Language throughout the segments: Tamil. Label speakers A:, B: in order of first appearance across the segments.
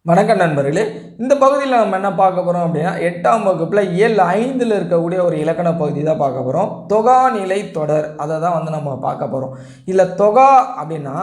A: வணக்கம் நண்பர்களே. இந்த பகுதியில் நம்ம என்ன பார்க்க போகிறோம் அப்படின்னா 8ஆம் வகுப்பில் இயல் 5ல் இருக்கக்கூடிய ஒரு இலக்கண பகுதி தான் பார்க்க போகிறோம். தொகாநிலை தொடர் அதை தான் நம்ம பார்க்க போகிறோம். இதில் தொகா அப்படின்னா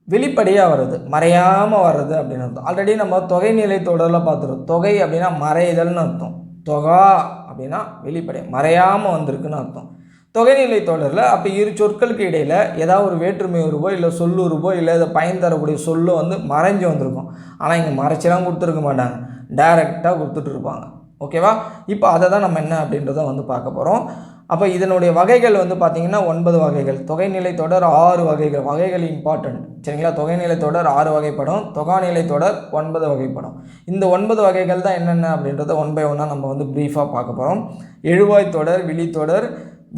A: வெளிப்படையாக வர்றது, மறையாமல் வர்றது அப்படின்னு அர்த்தம். ஆல்ரெடி நம்ம தொகைநிலை தொடரில் பார்த்துருவோம். தொகை அப்படின்னா மறைதல்னு அர்த்தம். தொகா அப்படின்னா வெளிப்படை மறையாமல் வந்திருக்குன்னு அர்த்தம். தொகைநிலை தொடரில் அப்போ இரு சொற்களுக்கு இடையில் ஏதாவது ஒரு வேற்றுமை உருவோ இல்லை சொல்லுருவோ இல்லை இதை பயன் தரக்கூடிய சொல்லோ மறைஞ்சு வந்திருக்கும். ஆனால் இங்கே மறைச்செல்லாம் கொடுத்துருக்க மாட்டாங்க, டைரெக்டாக கொடுத்துட்டு இருப்பாங்க. ஓகேவா? இப்போ அதை தான் நம்ம என்ன அப்படின்றத பார்க்க போகிறோம். அப்போ இதனுடைய வகைகள் பார்த்திங்கன்னா 9 வகைகள். தொகைநிலை தொடர் 6 வகைகள். வகைகள் இம்பார்ட்டன்ட், சரிங்களா? தொகைநிலை தொடர் 6 வகைப்படும், தொகாநிலை தொடர் 9 வகைப்படும். இந்த 9 வகைகள் தான் என்னென்ன அப்படின்றத ஒன் பை ஒன்னாக நம்ம ப்ரீஃபாக பார்க்க போகிறோம். எழுவாய் தொடர், விழித்தொடர்,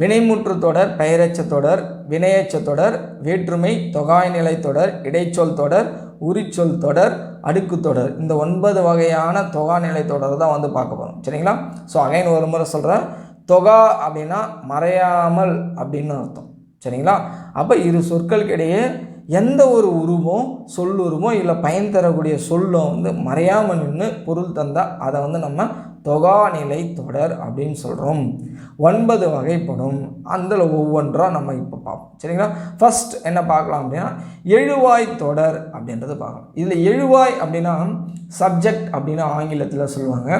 A: வினைமுற்று தொடர், பெயரெச்ச தொடர், வினையெச்ச தொடர், வேற்றுமை, தொகாய்நிலை தொடர், இடைச்சொல் தொடர், உரிச்சொல் தொடர், அடுக்கு தொடர். இந்த 9 வகையான தொகாநிலை தொடர் தான் பார்க்க போகிறோம், சரிங்களா? ஸோ அகைன் ஒரு முறை சொல்கிறேன். தொகா அப்படின்னா மறையாமல் அப்படின்னு அர்த்தம், சரிங்களா? அப்போ இரு சொற்களுக்கிடையே எந்த ஒரு உருவம் சொல்லுருவோ இல்லை பயன் தரக்கூடிய சொல்லும் மறையாமல் நின்று பொருள் தந்தால் அதை நம்ம தொகாநிலை தொடர் அப்படின்னு சொல்கிறோம். 9 வகைப்படும். அதில் ஒவ்வொன்றாக நம்ம இப்போ பார்ப்போம், சரிங்களா? ஃபஸ்ட் என்ன பார்க்கலாம் அப்படின்னா எழுவாய் தொடர் அப்படின்றது பார்க்கலாம். இதில் எழுவாய் அப்படின்னா சப்ஜெக்ட் அப்படின்னு ஆங்கிலத்தில் சொல்லுவாங்க.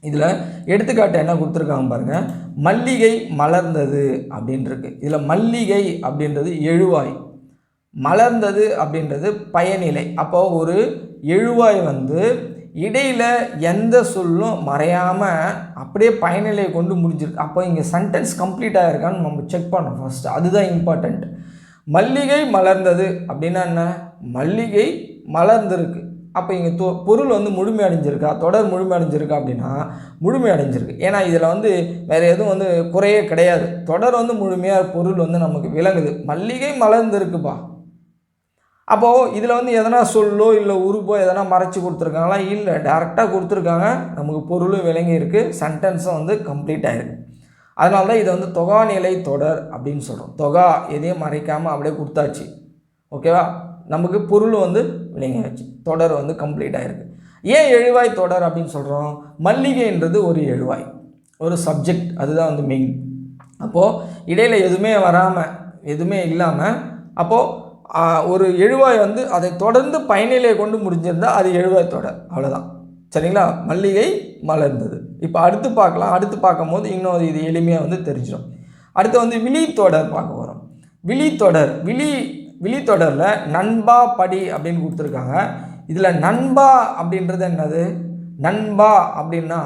A: இதில் எடுத்துக்காட்டு என்ன கொடுத்துருக்காங்க பாருங்கள். மல்லிகை மலர்ந்தது அப்படின்ருக்கு. இதில் மல்லிகை அப்படின்றது எழுவாய், மலர்ந்தது அப்படின்றது பயனிலை. அப்போ ஒரு எழுவாய் இடையில் எந்த சொல்லும் மறையாமல் அப்படியே பயனிலை கொண்டு முடிஞ்சிருக்கு. அப்போ இங்கே சென்டென்ஸ் கம்ப்ளீட் ஆகிருக்கான்னு நம்ம செக் பண்ணோம் ஃபஸ்ட்டு. அதுதான் இம்பார்ட்டண்ட். மல்லிகை மலர்ந்தது அப்படின்னா என்ன? மல்லிகை மலர்ந்துருக்கு. அப்போ இங்கே பொருள் முழுமை அடைஞ்சிருக்கா, தொடர் முழுமை அடைஞ்சிருக்கா அப்படின்னா முழுமை அடைஞ்சிருக்கு. ஏன்னா இதில் வேறு எதுவும் குறையே கிடையாது. தொடர் முழுமையாக பொருள் நமக்கு விளங்குது. மல்லிகை மலர்ந்துருக்குப்பா. அப்போது இதில் எதனா சொல்லோ இல்லை உருவோ எதனா மறைச்சி கொடுத்துருக்காங்களா? இல்லை, டேரெக்டாக கொடுத்துருக்காங்க. நமக்கு பொருளும் விளங்கி இருக்குது, சென்டென்ஸும் கம்ப்ளீட் ஆகிருக்கு. அதனால தான் இதை தொகாநிலை தொடர் அப்படின்னு சொல்கிறோம். தொகா எதையும் மறைக்காமல் அப்படியே கொடுத்தாச்சு, ஓகேவா? நமக்கு பொருளும் விளங்கியாச்சு, தொடர் கம்ப்ளீட் ஆகிருக்கு. ஏன் எழுவாய் தொடர் அப்படின்னு சொல்கிறோம்? மல்லிகைன்றது ஒரு எழுவாய், ஒரு சப்ஜெக்ட், அதுதான் மெயின். அப்போது இடையில் எதுவுமே வராமல் எதுவுமே இல்லாமல் அப்போது ஒரு எழுவாய் அதை தொடர்ந்து பயனிலையை கொண்டு முடிஞ்சிருந்தால் அது எழுவாய் தொடர், அவ்வளோதான், சரிங்களா? மல்லிகை மலர்ந்தது. இப்போ அடுத்து பார்க்கலாம். அடுத்து பார்க்கும்போது இன்னும் இது எளிமையாக தெரிஞ்சிடும். அடுத்து விழித்தொடர் பார்க்க போகிறோம். விழித்தொடர், விழித்தொடரில் நண்பா படி அப்படின்னு கொடுத்துருக்காங்க. இதில் நண்பா அப்படின்றது என்னது? நண்பா அப்படின்னா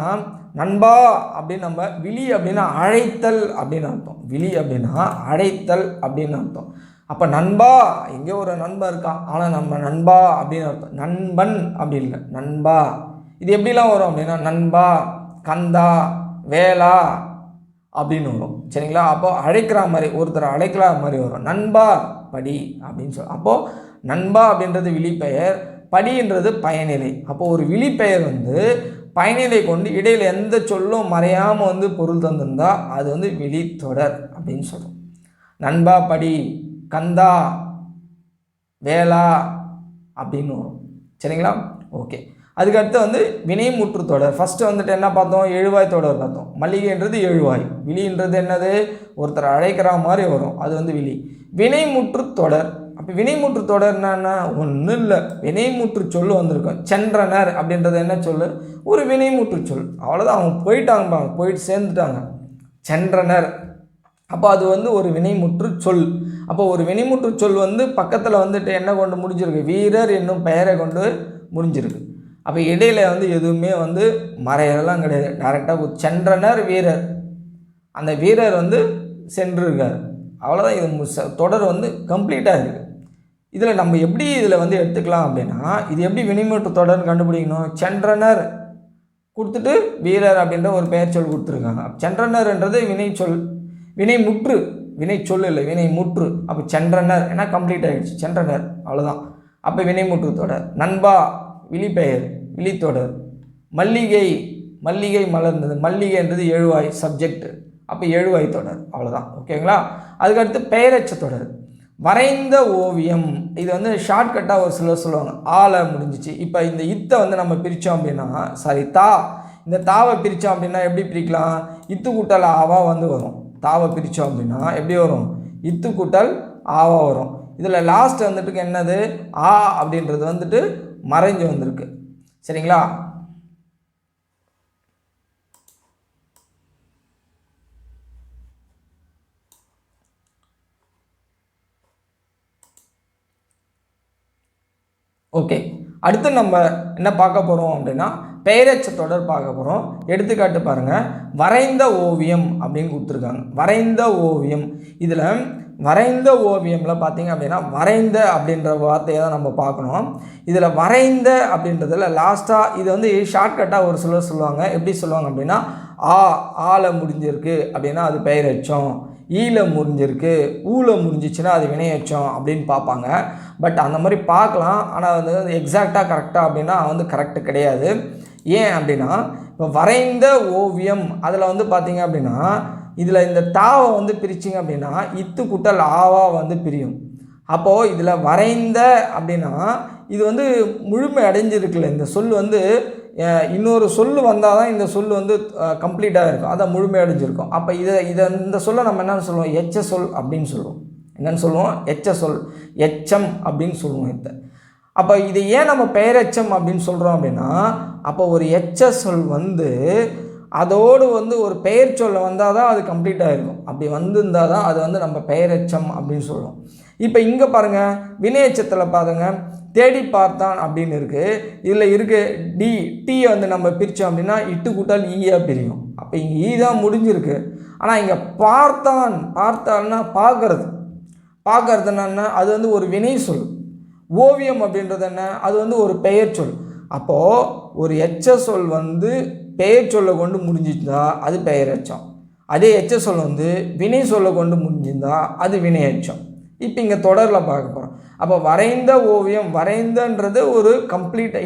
A: நண்பா அப்படின்னு நம்ம விழி அப்படின்னா அழைத்தல் அப்படின்னு அர்த்தம். விழி அப்படின்னா அழைத்தல் அப்படின்னு அர்த்தம். அப்போ நண்பா, எங்கே ஒரு நண்பன் இருக்கான், ஆனால் நம்ம நண்பா அப்படின்னு அர்த்தம். நண்பன் அப்படி இல்லை, நண்பா. இது எப்படிலாம் வரும் அப்படின்னா நண்பா, கந்தா, வேளா அப்படின்னு வரும், சரிங்களா? அப்போது அழைக்கிற மாதிரி, ஒருத்தர் அழைக்கிற மாதிரி வரும். நண்பா படி அப்படின்னு சொல்ல. அப்போது நண்பா அப்படின்றது விழிப்பெயர், படின்றது பயனிலை. அப்போது ஒரு விழிப்பெயர் பயனிலை கொண்டு இடையில் எந்த சொல்லும் மறையாமல் பொருள் தந்திருந்தால் அது விழித்தொடர் அப்படின்னு சொல்கிறோம். நண்பா படி, கந்தா, வேளா அப்படின்னு வரும், சரிங்களா? ஓகே. அதுக்கடுத்து வினைமுற்று தொடர். ஃபஸ்ட்டு என்ன பார்த்தோம்? எழுவாய் தொடர் பார்த்தோம். மல்லிகைன்றது எழுவாய், விழின்றது என்னது? ஒருத்தர் அழைக்கிற மாதிரி வரும், அது விழி. வினைமுற்று தொடர். அப்போ வினைமுற்று தொடர் என்னன்னா ஒன்றும் இல்லை, வினைமுற்று சொல் வந்திருக்கும். சென்றனர் அப்படின்றது என்ன சொல்? ஒரு வினைமுற்று சொல், அவ்வளோதான். அவங்க போயிட்டாங்கப்பா, போயிட்டு சேர்ந்துட்டாங்க, சென்றனர். அப்போ அது ஒரு வினைமுற்று சொல். அப்போ ஒரு வினைமுற்று சொல் பக்கத்தில் என்ன கொண்டு முடிஞ்சிருக்கு? வீரர் என்னும் பெயரை கொண்டு முடிஞ்சிருக்கு. அப்போ இடையில் எதுவுமே மறையெல்லாம் கிடையாது, டைரெக்டாக சென்றனர் வீரர், அந்த வீரர் சென்றிருக்கார், அவ்வளோதான். இது தொடர் கம்ப்ளீட்டாக இருக்குது. இதில் நம்ம எப்படி இதில் எடுத்துக்கலாம் அப்படின்னா, இது எப்படி வினைமுற்று தொடர்னு கண்டுபிடிக்கணும்? சென்றனர் கொடுத்துட்டு வீரர் அப்படின்ற ஒரு பெயர் சொல் கொடுத்துருக்காங்க. சென்றனர்ன்றது வினைச்சொல், வினைமுற்று, வினைச்சொல் இல்லை, வினைமுற்று. அப்போ சென்றனர் ஏன்னா கம்ப்ளீட் ஆகிடுச்சு, சென்றனர், அவ்வளோதான். அப்போ வினைமுற்று தொடர். நண்பா விழிப்பெயர், விழித்தொடர். மல்லிகை, மல்லிகை மலர்ந்தது, மல்லிகைன்றது எழுவாய் சப்ஜெக்ட், அப்போ எழுவாய் தொடர், அவ்வளோதான், ஓகேங்களா? அதுக்கடுத்து பெயரெச்ச தொடர். வரைந்த ஓவியம் இது வந்து ஷார்ட்கட்டாக ஒரு சிலர் சொல்லுவாங்க ஆளை முடிஞ்சிச்சு. இப்போ இந்த இத்தை வந்து நம்ம பிரித்தோம் அப்படின்னா இந்த தாவை பிரித்தோம் அப்படின்னா எப்படி பிரிக்கலாம்? இத்து கூட்டல் ஆவா வந்து வரும். தாவை பிரித்தோம் அப்படின்னா எப்படி வரும்? இத்து கூட்டல் ஆவா வரும். இதில் லாஸ்ட் வந்துட்டு என்னது? ஆ அப்படின்றது வந்துட்டு மறைஞ்சு வந்திருக்கு. சரிங்களா? ஓகே, அடுத்து நம்ம என்ன பார்க்க போகிறோம் அப்படின்னா பெயரெச்ச தொடர் பார்க்க போகிறோம். எடுத்துக்காட்டு பாருங்கள், வரைந்த ஓவியம் அப்படின்னு கொடுத்துருக்காங்க. வரைந்த ஓவியம், இதில் வரைந்த ஓவியமில் பார்த்தீங்க அப்படின்னா வரைந்த அப்படின்ற வார்த்தையை தான் நம்ம பார்க்கணும். இதில் வரைந்த அப்படின்றதில் லாஸ்ட்டாக இது வந்து ஷார்ட்கட்டாக ஒரு சிலர் சொல்லுவாங்க. எப்படி சொல்லுவாங்க அப்படின்னா ஆல முடிஞ்சிருக்கு அப்படின்னா அது பெயரெச்சம், ஈல முடிஞ்சிருக்கு, ஊல முடிஞ்சிச்சுன்னா அது வினையச்சம் அப்படின்னு பார்ப்பாங்க. பட் அந்த மாதிரி பார்க்கலாம், ஆனால் வந்து எக்ஸாக்டாக கரெக்டாக அப்படின்னா வந்து கரெக்டு கிடையாது. ஏன் அப்படின்னா இப்போ வரைந்த ஓவியம் அதில் வந்து பார்த்தீங்க அப்படின்னா இதில் இந்த தாவை வந்து பிரிச்சிங்க அப்படின்னா இத்து கூட்டல் ஆவா வந்து பிரியும். அப்போது இதில் வரைந்த அப்படின்னா இது வந்து முழுமை அடைஞ்சிருக்குல்ல, இந்த சொல் வந்து இன்னொரு சொல் வந்தால் தான் இந்த சொல் வந்து கம்ப்ளீட்டாக இருக்கும், அதை முழுமை அடைஞ்சிருக்கும். அப்போ இந்த சொல்லை நம்ம என்னென்னு சொல்லுவோம்? எச்ச சொல் அப்படின்னு சொல்லுவோம். என்னென்னு சொல்லுவோம்? எச்ச சொல், எச்சம் அப்படின்னு சொல்லுவோம் இதை. அப்போ இது ஏன் நம்ம பெயரெச்சம் அப்படின்னு சொல்கிறோம் அப்படின்னா அப்போ ஒரு எச்ச சொல் வந்து அதோடு வந்து ஒரு பெயர் சொல்ல வந்தால் தான் அது கம்ப்ளீட்டாக இருக்கும். அப்படி வந்திருந்தால் தான் அது வந்து நம்ம பெயரெச்சம் அப்படின்னு சொல்லுவோம். இப்போ இங்கே பாருங்கள், வினையச்சத்தில் பாருங்க, தேடி பார்த்தான் அப்படின்னு இருக்குது. இதில் இருக்குது டீயை வந்து நம்ம பிரித்தோம் அப்படின்னா இட்டு கூட்டால் ஈயா பிரியும். அப்போ இங்கே ஈ தான் முடிஞ்சிருக்கு. ஆனால் இங்கே பார்த்தான்னா பார்க்கறது என்னன்னா அது வந்து ஒரு வினை சொல். ஓவியம் அப்படின்றது என்ன? அது வந்து ஒரு பெயர் சொல். அப்போது ஒரு எச்ச சொல் வந்து பெயர் சொல்லை கொண்டு முடிஞ்சிருந்தா அது பெயரெச்சம். அதே எச்ச சொல் வந்து வினை சொல்லை கொண்டு முடிஞ்சிருந்தா அது வினையச்சம். இப்போ இங்கே தொடரில் பார்க்க போகிறோம். அப்போ வரைந்த ஓவியம், வரைந்தன்றது ஒரு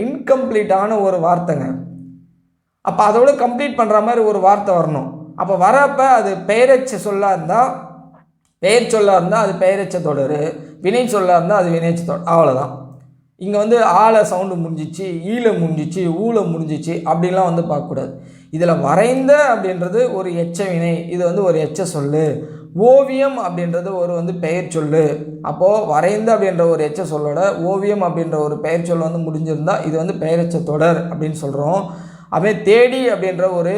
A: இன்கம்ப்ளீட்டான ஒரு வார்த்தைங்க. அப்போ அதோட கம்ப்ளீட் பண்ணுற மாதிரி ஒரு வார்த்தை வரணும். அப்போ வரப்போ அது பெயரெச்ச சொல்லாக இருந்தால் பெயர் சொல்லாக இருந்தால் அது பெயரெச்ச தொடர், வினை சொல்லாக இருந்தால் அது வினைச்ச தொடர். அவ்வளோதான். இங்கே வந்து ஆளை சவுண்டு முடிஞ்சிச்சு, ஈல முடிஞ்சிச்சு, ஊல முடிஞ்சிச்சு அப்படின்லாம் வந்து பார்க்கக்கூடாது. இதில் வரைந்த அப்படின்றது ஒரு எச்ச வினை, இது வந்து ஒரு எச்ச சொல். ஓவியம் அப்படின்றது ஒரு வந்து பெயர் சொல். அப்போது வரைந்த அப்படின்ற ஒரு எச்ச சொல்லோட ஓவியம் அப்படின்ற ஒரு பெயர் சொல் வந்து முடிஞ்சிருந்தால் இது வந்து பெயரெச்ச தொடர் அப்படின்னு சொல்கிறோம். அப்படியே தேடி அப்படின்ற ஒரு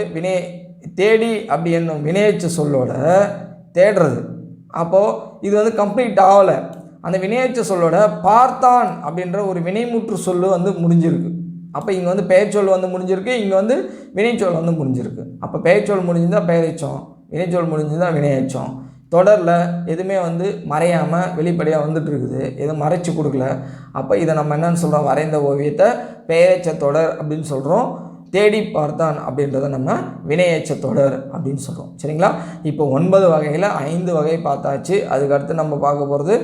A: தேடி அப்படி என்னும் வினையச்ச சொல்லோட தேடுறது, அப்போது இது வந்து கம்ப்ளீட் ஆகலை. அந்த வினையச்ச சொல்லோட பார்த்தான் அப்படின்ற ஒரு வினைமுற்று சொல்லு வந்து முடிஞ்சிருக்கு. அப்போ இங்கே வந்து பெயர்ச்சொல் வந்து முடிஞ்சிருக்கு, இங்கே வந்து வினைச்சொல் வந்து முடிஞ்சிருக்கு. அப்போ பெயர்ச்சொல் முடிஞ்சுதான் பெயரெச்சம், வினைச்சொல் முடிஞ்சுதான் வினையச்சம். தொடரில் எதுவுமே வந்து மறையாமல் வெளிப்படையாக வந்துட்டு இருக்குது, எதுவும் மறைச்சி கொடுக்கல. அப்போ இதை நம்ம என்னென்னு சொல்கிறோம்? வரைந்த ஓவியத்தை பெயரெச்ச தொடர் அப்படின்னு சொல்கிறோம். தேடி பார்த்தான் அப்படின்றத நம்ம வினையச்ச தொடர் அப்படின்னு சொல்கிறோம். சரிங்களா? இப்போ 9 வகையில் 5 வகை பார்த்தாச்சு. அதுக்கடுத்து நம்ம பார்க்க போகிறது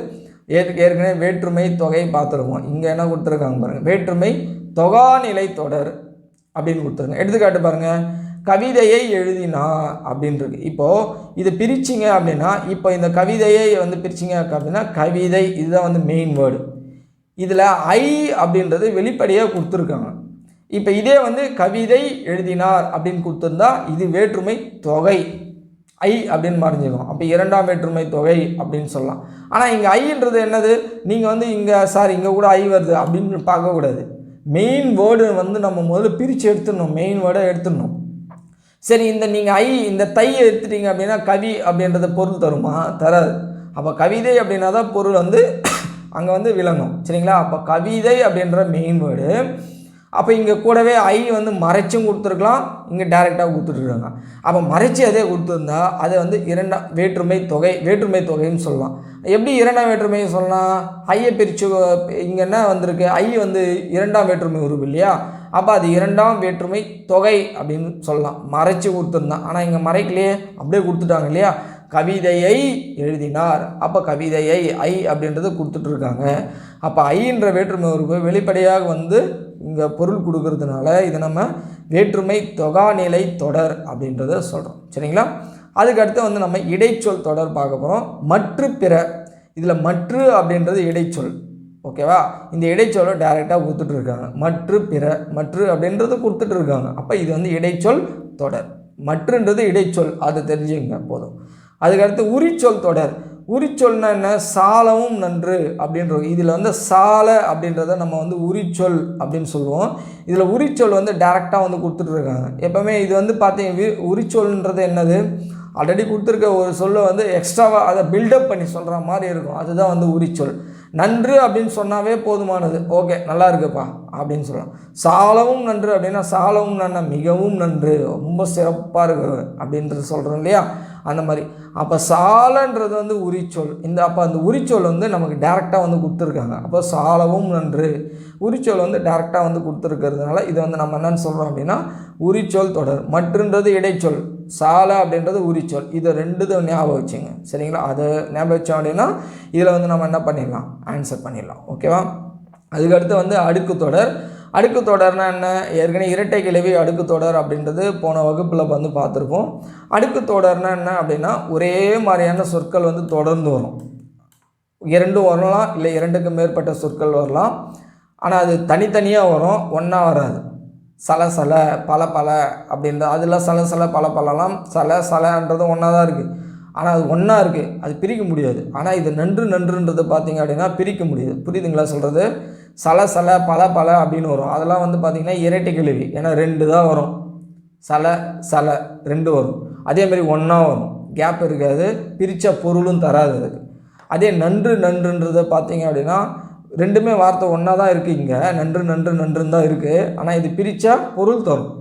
A: ஏற்கனவே வேற்றுமை தொகை பார்த்துருக்கோம். இங்கே என்ன கொடுத்துருக்காங்க பாருங்கள், வேற்றுமை தொகாநிலை தொடர் அப்படின்னு கொடுத்துருங்க. எடுத்துக்காட்டு பாருங்கள், கவிதையை எழுதினா அப்படின்றது. இப்போது இது பிரிச்சிங்க அப்படின்னா இப்போ இந்த கவிதையை வந்து பிரிச்சிங்க அப்படின்னா கவிதை இதுதான் வந்து மெயின் வேர்டு. இதில் ஐ அப்படின்றது வெளிப்படையாக கொடுத்துருக்காங்க. இப்போ இதே வந்து கவிதை எழுதினார் அப்படின்னு கொடுத்துருந்தா இது வேற்றுமை தொகை ஐ அப்படின்னு மறைஞ்சிடும். அப்போ 2ஆம் வேற்றுமை தொகை அப்படின்னு சொல்லலாம். ஆனால் இங்கே ஐன்றது என்னது? நீங்கள் வந்து இங்கே கூட ஐ வருது அப்படின்னு பார்க்கக்கூடாது. மெயின் வேர்டு வந்து நம்ம முதல்ல பிரித்து எடுத்துடணும், மெயின் வேர்டை எடுத்துடணும். சரி, நீங்கள் இந்த தையை எடுத்துட்டீங்க அப்படின்னா கவி அப்படின்றத பொருள் தருமா? தராது. அப்போ கவிதை அப்படின்னா தான் பொருள் வந்து அங்கே வந்து விளங்கும். சரிங்களா? அப்போ கவிதை அப்படின்ற மெயின் வேர்டு. அப்போ இங்கே கூடவே ஐ வந்து மறைச்சும் கொடுத்துருக்கலாம், இங்கே டைரெக்டாக கொடுத்துட்ருக்காங்க. அப்போ மறைச்சி அதே கொடுத்துருந்தா அதை வந்து 2ஆம் வேற்றுமை தொகைன்னு சொல்லலாம். எப்படி 2ஆம் வேற்றுமையை சொல்லலாம்? ஐயை பிரித்து இங்கே என்ன வந்திருக்கு? ஐ வந்து 2ஆம் வேற்றுமை உருவு இல்லையா? அப்போ அது 2ஆம் வேற்றுமை தொகை அப்படின்னு சொல்லலாம், மறைச்சி கொடுத்துருந்தான். ஆனால் இங்கே மறைக்கலையே, அப்படியே கொடுத்துட்டாங்க இல்லையா? கவிதையை எழுதினார், அப்போ கவிதையை ஐ அப்படின்றது கொடுத்துட்ருக்காங்க. அப்போ ஐன்ற வேற்றுமை உருவு வெளிப்படையாக வந்து இங்கே பொருள் கொடுக்கறதுனால இதை நம்ம வேற்றுமை தொகாநிலை தொடர் அப்படின்றத சொல்கிறோம். சரிங்களா? அதுக்கடுத்து வந்து நம்ம இடைச்சொல் தொடர் பார்க்க போகிறோம். மற்ற பிற, இதில் மற்று அப்படின்றது இடைச்சொல். ஓகேவா? இந்த இடைச்சொல்லை டைரெக்டாக கொடுத்துட்டு இருக்காங்க. மற்று பிற மற்று அப்படின்றது கொடுத்துட்டு இருக்காங்க. அப்போ இது வந்து இடைச்சொல் தொடர். மற்றுன்றது இடைச்சொல், அது தெரிஞ்சுங்க போதும். அதுக்கடுத்து உரிச்சொல் தொடர். உரிச்சொல்னா என்ன? சாலவும் நன்று அப்படின்றது. இதில் வந்து சால அப்படின்றத நம்ம வந்து உரிச்சொல் அப்படின்னு சொல்லுவோம். இதில் உரிச்சொல் வந்து டைரெக்டாக வந்து கொடுத்துட்ருக்காங்க. எப்போவுமே இது வந்து பார்த்தீங்க, உரிச்சொல்ன்றது என்னது? ஆல்ரெடி கொடுத்துருக்க ஒரு சொல்லை வந்து எக்ஸ்ட்ராவாக அதை பில்டப் பண்ணி சொல்கிற மாதிரி இருக்கும். அதுதான் வந்து உரிச்சொல். நன்று அப்படின்னு சொன்னாவே போதுமானது. ஓகே, நல்லா இருக்குப்பா அப்படின்னு சொல்லலாம். சாலவும் நன்று அப்படின்னா சாலவும் நன்னா மிகவும் நன்று, ரொம்ப சிறப்பாக இருக்கு அப்படின்றது சொல்கிறோம் இல்லையா? அந்த மாதிரி. அப்போ சாலன்றது வந்து உரிச்சொல். அப்போ அந்த உரிச்சொல் வந்து நமக்கு டேரெக்டாக வந்து கொடுத்துருக்காங்க. அப்போ சாலவும் நன்று உரிச்சொல் வந்து டேரெக்டாக வந்து கொடுத்துருக்கிறதுனால இதை வந்து நம்ம என்னென்னு சொல்கிறோம் அப்படின்னா உரிச்சொல் தொடர். மற்றுன்றது இடைச்சொல், சால அப்படின்றது உரிச்சொல். இதை ரெண்டுதும் ஞாபகம் வச்சுங்க. சரிங்களா? அதை ஞாபகம் வச்சோம் அப்படின்னா இதில் வந்து நம்ம என்ன பண்ணிடலாம்? ஆன்சர் பண்ணிடலாம். ஓகேவா? அதுக்கடுத்து வந்து அடுக்கு தொடர். அடுக்கு தொடர்னா என்ன? ஏற்கனவே இரட்டை கிளவி அடுக்கு தொடர் அப்படின்றது போன வகுப்பில் வந்து பார்த்துருப்போம். அடுக்கு தொடர்னா என்ன அப்படின்னா ஒரே மாதிரியான சொற்கள் வந்து தொடர்ந்து வரும். இரண்டும் வரலாம், இல்லை இரண்டுக்கு மேற்பட்ட சொற்கள் வரலாம். ஆனால் அது தனித்தனியாக வரும், ஒன்றா வராது. சலசல பல பல அப்படின்ற அதில் சலசல பல பலலாம் சலன்றது ஒன்றா தான் இருக்குது. ஆனால் அது ஒன்றா இருக்குது, அது பிரிக்க முடியாது. ஆனால் இது நன்றுன்றது பார்த்திங்க அப்படின்னா பிரிக்க முடியுது. புரியுதுங்களா சொல்கிறது? சல பல பல அப்படின்னு வரும். அதெல்லாம் வந்து பார்த்திங்கன்னா இரட்டை கிளவி. ஏன்னா ரெண்டு தான் வரும். சல ரெண்டு வரும். அதேமாதிரி ஒன்றா வரும், கேப் இருக்காது, பிரித்த பொருளும் தராது அதுக்கு. அதே நன்றுன்றதை பார்த்திங்க அப்படின்னா ரெண்டுமே வார்த்தை ஒன்றா தான் இருக்குது. இங்கே நன்றுன்னு தான் இருக்குது. ஆனால் இது பிரித்தா பொருள் தரும்.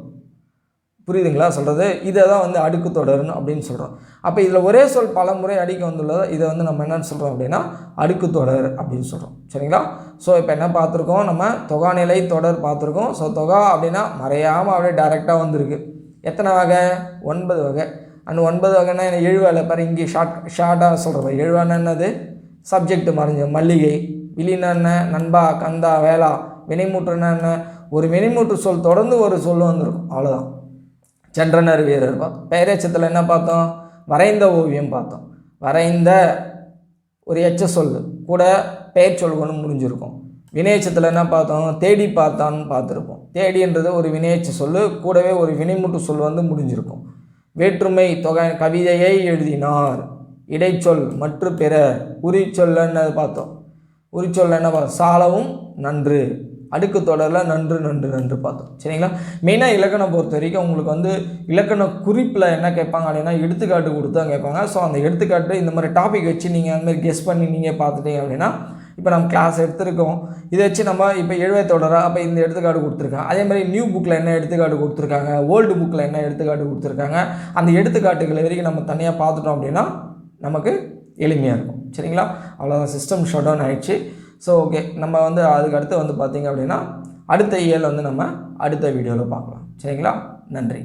A: புரியுதுங்களா சொல்கிறது? இதை தான் வந்து அடுக்கு தொடர்னு அப்படின்னு சொல்கிறோம். அப்போ இதில் ஒரே சொல் பல முறை அடிக்க வந்துள்ளதை இதை வந்து நம்ம என்னென்னு சொல்கிறோம் அப்படின்னா அடுக்கு தொடர் அப்படின்னு சொல்கிறோம். சரிங்களா? ஸோ இப்போ என்ன பார்த்துருக்கோம்? நம்ம தொகாநிலை தொடர் பார்த்துருக்கோம். ஸோ தொகா அப்படின்னா மறையாமல் அப்படியே டைரெக்டாக வந்திருக்கு. எத்தனை வகை? 9 வகை. அந்த 9 வகைன்னா 7 வேலை பாரு. இங்கே ஷார்ட்டாக சொல்கிறோம். 7 வேலை என்னது? சப்ஜெக்ட் மறைஞ்ச மல்லிகை, விழினா என்ன? நண்பா, கந்தா, வேளா. வினைமுற்றுனா என்ன? ஒரு வினைமுற்று சொல் தொடர்ந்து ஒரு சொல் வந்துருக்கும், அவ்வளோதான். சென்றனர் வீரர் பார்த்தோம். பெயரெச்சத்தில் என்ன பார்த்தோம்? வரைந்த ஓவியம் பார்த்தோம். வரைந்த ஒரு எச்ச சொல் கூட பெயர் சொல் கொண்டு முடிஞ்சிருக்கும். வினையச்சத்தில் என்ன பார்த்தோம்? தேடி பார்த்தான்னு பார்த்துருப்போம். தேடின்றது ஒரு வினையச்ச சொல், கூடவே ஒரு வினைமுற்று சொல் வந்து முடிஞ்சிருக்கும். வேற்றுமை தொகை கவிதையை எழுதினார். இடைச்சொல் மற்று பிற. உரிச்சொல்ல பார்த்தோம். உரிச்சொல்ல என்ன பார்த்தோம்? சாலவும் நன்று. அடுக்கு தொடரில் நன்று பார்த்தோம். சரிங்களா? மெயினாக இலக்கணம் பொறுத்த வரைக்கும் உங்களுக்கு வந்து இலக்கண குறிப்பில் என்ன கேட்பாங்க அப்படின்னா எடுத்துக்காட்டு கொடுத்து தான் கேட்பாங்க. ஸோ அந்த எடுத்துக்காட்டு இந்த மாதிரி டாபிக் வச்சு நீங்கள் அந்த மாதிரி கெஸ் பண்ணி நீங்கள் பார்த்துட்டீங்க அப்படின்னா, இப்போ நம்ம கிளாஸ் எடுத்துருக்கோம், இதை வச்சு நம்ம இப்போ 7 தொடராக அப்போ இந்த எடுத்துக்காட்டு கொடுத்துருக்காங்க. அதே மாதிரி நியூ புக்கில் என்ன எடுத்துக்காட்டு கொடுத்துருக்காங்க, ஓல்டு புக்கில் என்ன எடுத்துக்காட்டு கொடுத்துருக்காங்க, அந்த எடுத்துக்காட்டுகளை வரைக்கும் நம்ம தனியாக பார்த்துட்டோம் அப்படின்னா நமக்கு எளிமையாக இருக்கும். சரிங்களா? அவ்வளோதான். சிஸ்டம் ஷட் டவுன் ஆகிடுச்சு. ஸோ ஓகே, நம்ம வந்து அதுக்கு அடுத்து வந்து பார்த்திங்க அப்படின்னா அடுத்த இயல் வந்து நம்ம அடுத்த வீடியோவில் பார்க்கலாம். சரிங்களா? நன்றி.